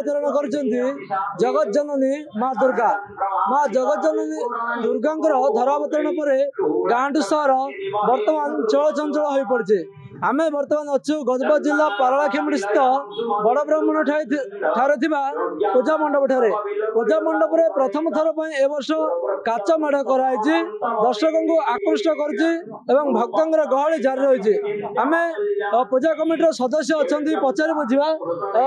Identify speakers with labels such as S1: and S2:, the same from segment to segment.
S1: अवतरण कर जगत जननी माँ दुर्गा। माँ जगत जननी दुर्गा धरावतरण पर गाँठू सहर बर्तमान चलचंचल हो पड़े। आम बर्तमान अच्छु गजपत जिला पारलाखेमुंडी स्थित बड़ ब्राह्मण ठारे पूजा मंडप ठारे पूजा मंडप रे प्रथम थर पर ए वर्ष काच मेढ़ कराई दर्शकों को आकृष्ट कर भक्तर गहली जारी रही। आम पूजा कमिटी सदस्य अच्छा पचारि बुझा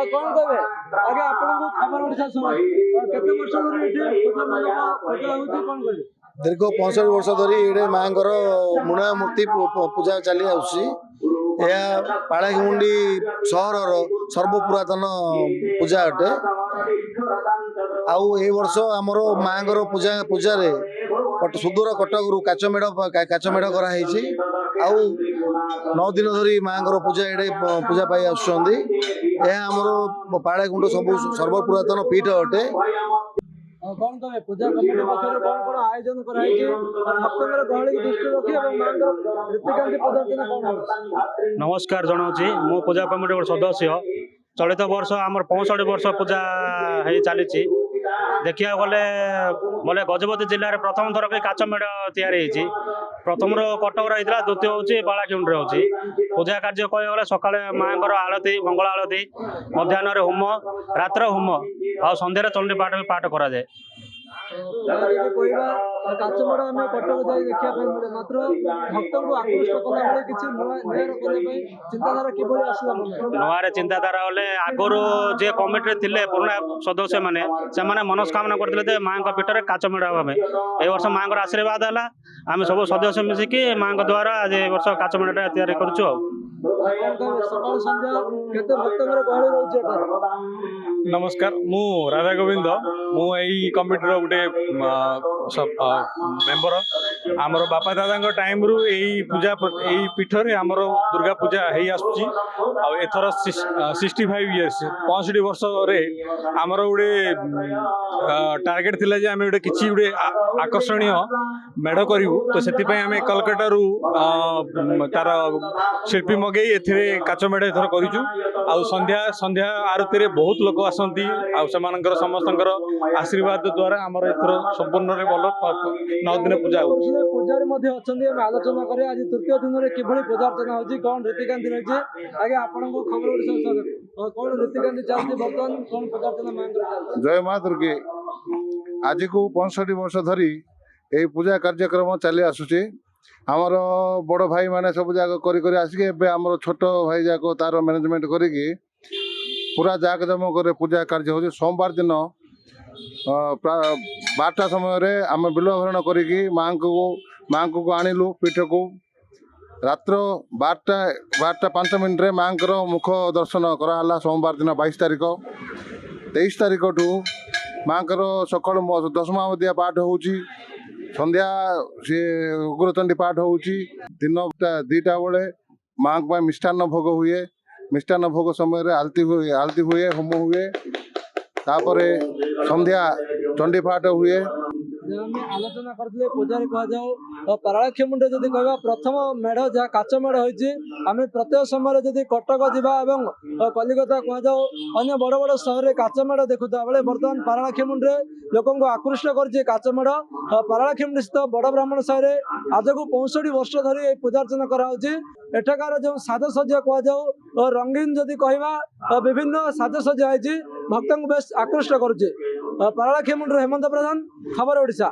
S1: कौन कहे आगे आपको खबर ओडिशा केते वर्ष धरि पूजा मंडप पूजा होउछि कौन कहे
S2: दीर्घ 65 वर्ष धरी ये माँ मुणा मूर्ति पूजा चली आसी। पालाखेमुंडी सहर सर्वपुरातन पूजा अटे। आउ ए वर्ष आमर माँ पूजा पूजारे सुदूर कटक काच मेढ़ कराई। आउ 9 दिन धरी माँ पूजा ये पूजा पाई आमर पालाखेमुंडी सब सर्वपुरातन पीठ अटे।
S1: कौन कहे पूजा कमिटी पक्षर कौन कौन आयोजन कराई भक्तर गहली दृष्टि रखी रीतिकांति प्रदर्शन कौन।
S3: नमस्कार जनाऊँगी मो पूजा कमिटी सदस्य चलित वर्ष आमर 65 वर्ष पूजा चली देखा गले बोले गजपति जिले में प्रथम थर काच मेढ़ या प्रथम कटक रही द्वितीय हूँ पालाखेमुंडी होची पूजा कार्य कह सका माँ आलती मंगल आलती मध्याह्न होम रात्र होम आ सन्धार चंडी पाठ भी पाठ कराए।
S1: काचमेढ़ आम कटक जाए देखा मात्र भक्त को आकृष्ट कला किसी चिंताधारा किभली आसला
S3: नुआरे चिंताधारा होले आगुरी जे कमिटी थे पुराणा सदस्य मैंने से मनस्कामना करते माँ पीठ में काच मेढ़ हमें ए वर्ष माँ आशीर्वाद है आम सब सदस्य मिसिकी माँ द्वारा आज ए वर्ष काच मेढ़ा तैयारी करूँ।
S4: नमस्कार मु राधा गोविंद मु यही कमिटी गोटे मेंबर आमर बापा दादा टाइम रु यही पूजा यही पीठ रे आमर दुर्गा पूजा है आसुची एथर 65 इयर्स 65 वर्ष रे आमर गोटे टार्गेट थिला जे आमे गोटे किछि गोटे आकर्षणीय मेढ़ करू तो से आम कलकत्ता रु तार शिल्पी मगे एथिरे काच मेढ़ एथर करूँ आ संध्या संध्या आरती रे बहुत लोक आसती आर समस्त आशीर्वाद द्वारा आमर एथर संपूर्ण भल 9 दिन पूजा
S1: पूजारी आलोचना करें आज तृतीय दिन में किभली पूजा अर्चना होची कौन रीतिकांति रही आगे आपको खबर कौन रीतिकांति चलती बर्तमान कौन पूजा अर्चना मां
S2: जय माँ दुर्गे आज को 65 वर्ष धरी यही पूजा कार्यक्रम चली आसुची। आमर बड़ भाई माने सब जाक करी आसिक आमर छोट भाई जाक तार मैनेजमेंट करी पूरा जाक जमक पूजा कार्य हो। सोमवार दिन 12टा समय आम बिलभरण करी माँ को आणिलु पीठ को रात्र 12टा 5 मिनट माँ मुख दर्शन कराला। सोमवार दिन 22 तारीख 23 तारीख ठू माँ सका 10 पाठ हो संध्या सी उग्रचंडी पाठ हो दिन 2टा बेले माँ को मिष्टान्न भोग हुए। मिष्टान्न भोग समय आलती हुए होम हुए तापर संध्या चंडी पाठ हुए।
S1: आलोचना करते पूजारी कह पारलाखेमुंडी जदि कह प्रथम मेढ़ जहाँ काच मेढ़ होम प्रत्येक समय जदि कटक जावा कलिकता कहुँ अन्य बड़ बड़ सहर में काच मेढ़ देखुता बेले बर्तमान पारलाखेमुंडी लोक आकृष्ट कर काच मेढ़ पारलाखेमुंडी स्थित बड़ ब्राह्मण साहि आज को 65 वर्ष धरी पूजार्चना कराऊँगी। एठाकार जो साजसज्जा कहुँ रंगीन जदि कह विभिन्न साजसज्जा है भक्त को बेस आकृष्ट करुचे। पारलाखेमुंडी हेमंत प्रधान खबर ओडिशा।